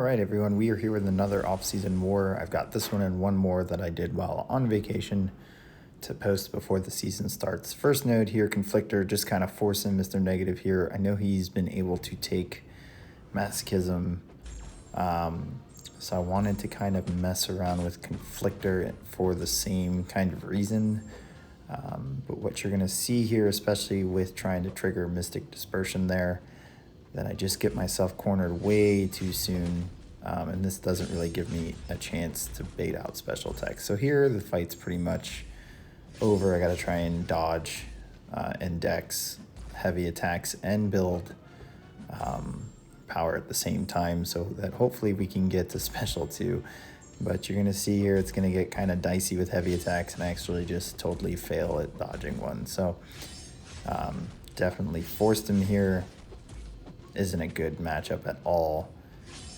Alright everyone, we are here with another off-season war. I've got this one and one more that I did while on vacation to post before the season starts. First node here, Conflictor, just kind of forcing Mr. Negative here. I know he's been able to take Masochism, so I wanted to kind of mess around with Conflictor for the same kind of reason. But what you're going to see here, especially with trying to trigger Mystic Dispersion there, then I just get myself cornered way too soon, and this doesn't really give me a chance to bait out special attacks. So here the fight's pretty much over. I gotta try and dodge and dex heavy attacks and build power at the same time so that hopefully we can get to special 2. But you're gonna see here it's gonna get kind of dicey with heavy attacks and I actually just totally fail at dodging one. So definitely forced him here. Isn't a good matchup at all,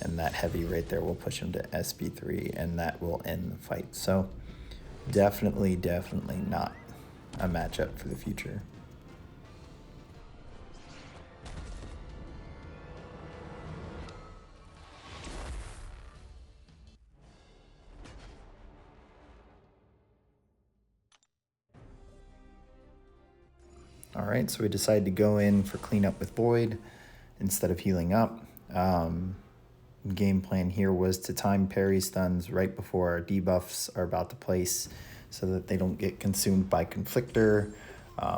and that heavy right there will push him to SP3 and that will end the fight. So definitely not a matchup for the future. All right, so we decided to go in for cleanup with Void instead of healing up. Game plan here was to time parry stuns right before our debuffs are about to place so that they don't get consumed by Conflictor.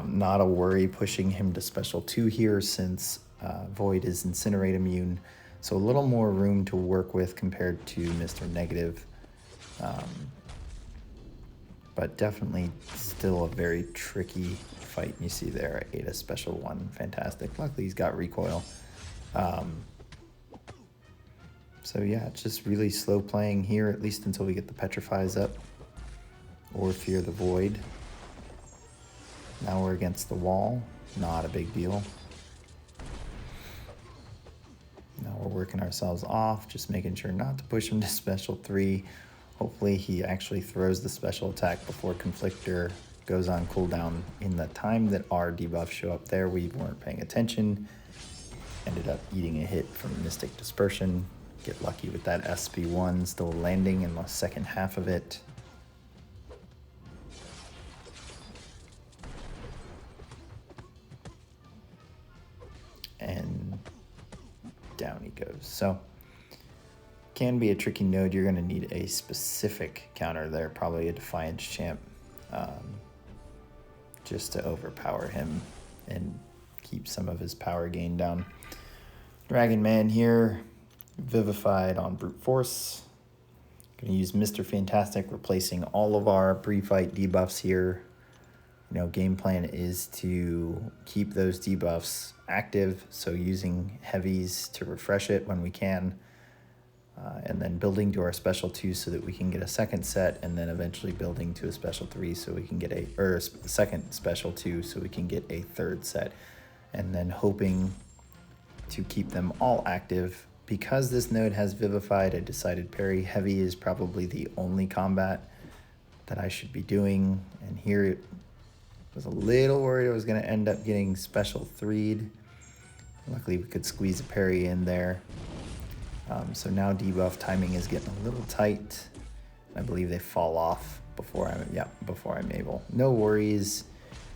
Not a worry pushing him to special 2 here since Void is Incinerate immune, so a little more room to work with compared to Mr. Negative. But definitely still a very tricky fight. You see there, I ate a special 1, fantastic. Luckily he's got recoil. So yeah, it's just really slow playing here, at least until we get the Petrifies up or Fear the Void. Now we're against the wall, not a big deal. Now we're working ourselves off, just making sure not to push him to special 3. Hopefully he actually throws the special attack before Conflictor goes on cooldown. In the time that our debuffs show up there, we weren't paying attention. Ended up eating a hit from Mystic Dispersion. Get lucky with that SP1 still landing in the second half of it. And down he goes. So can be a tricky node. You're going to need a specific counter there, probably a Defiance Champ, just to overpower him and keep some of his power gain down. Dragonman here, Vivified on Brute Force. Going to use Mr. Fantastic, replacing all of our pre-fight debuffs here. You know, game plan is to keep those debuffs active, so using heavies to refresh it when we can, and then building to our special 2 so that we can get a second set, and then eventually building to a special 3 so we can get a second special 2 so we can get a third set, and then hoping to keep them all active. Because this node has Vivified, I decided parry heavy is probably the only combat that I should be doing, and here it was a little worried I was going to end up getting special 3'd. Luckily we could squeeze a parry in there. So now debuff timing is getting a little tight. I believe they fall off before I'm able. No worries.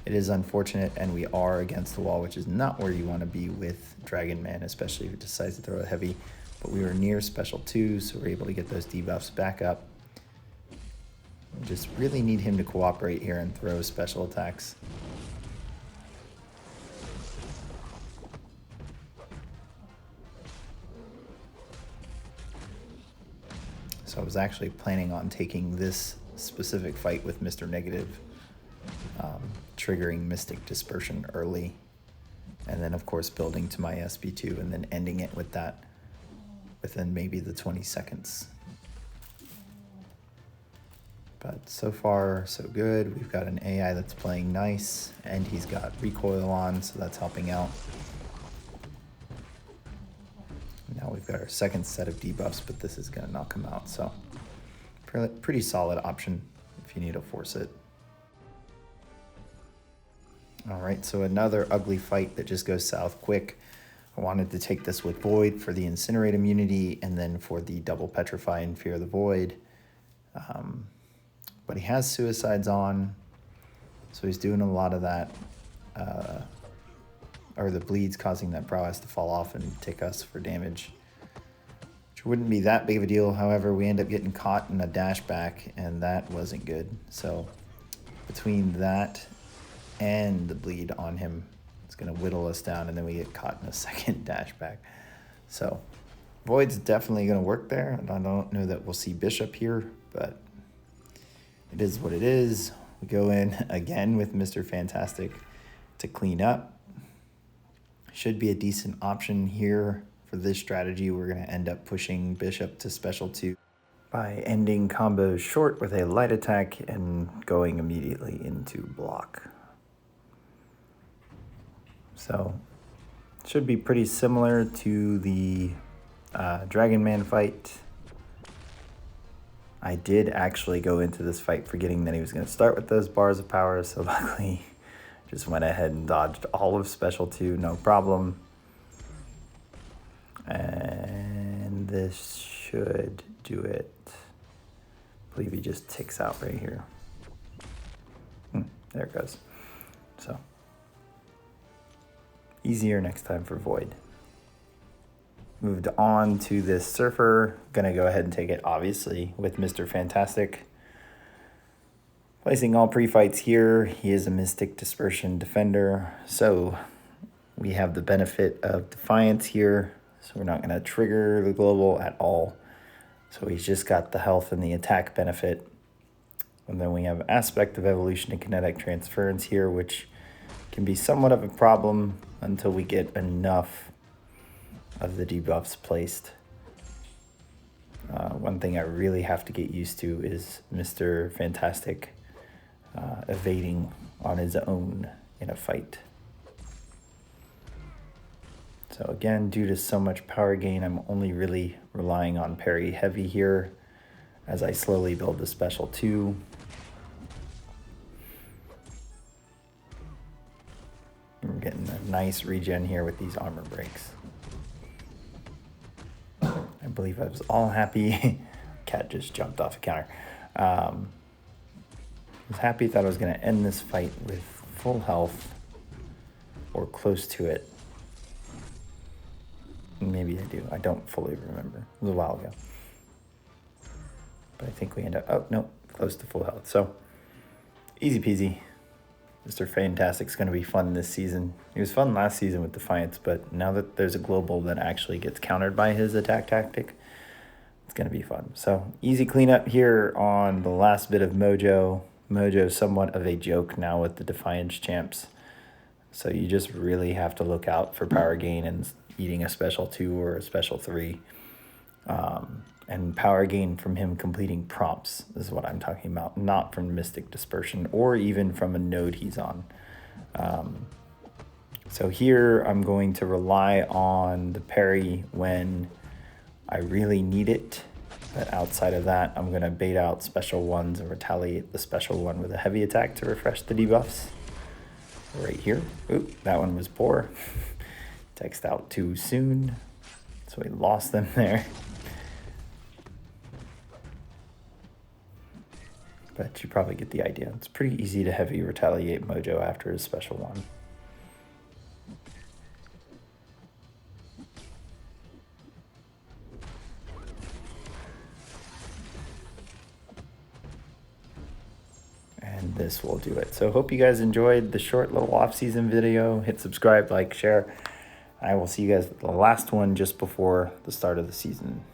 It is unfortunate, and we are against the wall, which is not where you want to be with Dragonman, especially if it decides to throw a heavy. But we were near special 2, so we're able to get those debuffs back up. We just really need him to cooperate here and throw special attacks. So I was actually planning on taking this specific fight with Mr. Negative, triggering Mystic Dispersion early, and then of course building to my SP2 and then ending it with that within maybe the 20 seconds. But so far so good. We've got an AI that's playing nice, and he's got recoil on, so that's helping out. Now we've got our second set of debuffs, but this is going to knock him out, so pretty solid option if you need to force it. All right, so another ugly fight that just goes south quick. I wanted to take this with Void for the Incinerate immunity and then for the double Petrify and Fear the Void. But he has Suicides on, so he's doing a lot of that, or the bleeds causing that prowess to fall off and tick us for damage, which wouldn't be that big of a deal. However, we end up getting caught in a dash back, and that wasn't good. So between that and the bleed on him, it's going to whittle us down, and then we get caught in a second dash back. So Void's definitely going to work there. And I don't know that we'll see Bishop here, but it is what it is. We go in again with Mr. Fantastic to clean up. Should be a decent option here for this strategy. We're going to end up pushing Bishop to special 2 by ending combos short with a light attack and going immediately into block. So should be pretty similar to the Dragonman fight. I did actually go into this fight forgetting that he was going to start with those bars of power, so luckily just went ahead and dodged all of special 2, no problem. And this should do it. I believe he just ticks out right here. There it goes. So easier next time for Void. Moved on to this Surfer. Gonna go ahead and take it, obviously, with Mr. Fantastic. Placing all pre-fights here. He is a Mystic Dispersion Defender, so we have the benefit of Defiance here, so we're not gonna trigger the global at all. So he's just got the health and the attack benefit. And then we have Aspect of Evolution and Kinetic Transference here, which can be somewhat of a problem until we get enough of the debuffs placed. One thing I really have to get used to is Mr. Fantastic evading on his own in a fight. So again, due to so much power gain, I'm only really relying on parry heavy here as I slowly build the special 2. We're getting a nice regen here with these armor breaks. I believe I was all happy. Cat just jumped off a counter. I was happy, thought I was going to end this fight with full health or close to it. Maybe I do. I don't fully remember. It was a while ago. But I think we end up, oh, no, close to full health. So, easy peasy. Mr. Fantastic's going to be fun this season. He was fun last season with Defiance, but now that there's a global that actually gets countered by his attack tactic, it's going to be fun. So, easy cleanup here on the last bit of Mojo. Mojo somewhat of a joke now with the Defiance champs. So you just really have to look out for power gain and eating a special 2 or a special 3. And power gain from him completing prompts is what I'm talking about, not from Mystic Dispersion or even from a node he's on. So here I'm going to rely on the parry when I really need it. But outside of that, I'm going to bait out special 1s and retaliate the special 1 with a heavy attack to refresh the debuffs. Right here. Oop, that one was poor. Text out too soon. So we lost them there. But you probably get the idea. It's pretty easy to heavy retaliate Mojo after his special 1. And this will do it. So hope you guys enjoyed the short little off-season video. Hit subscribe, like, share. I will see you guys at the last one just before the start of the season.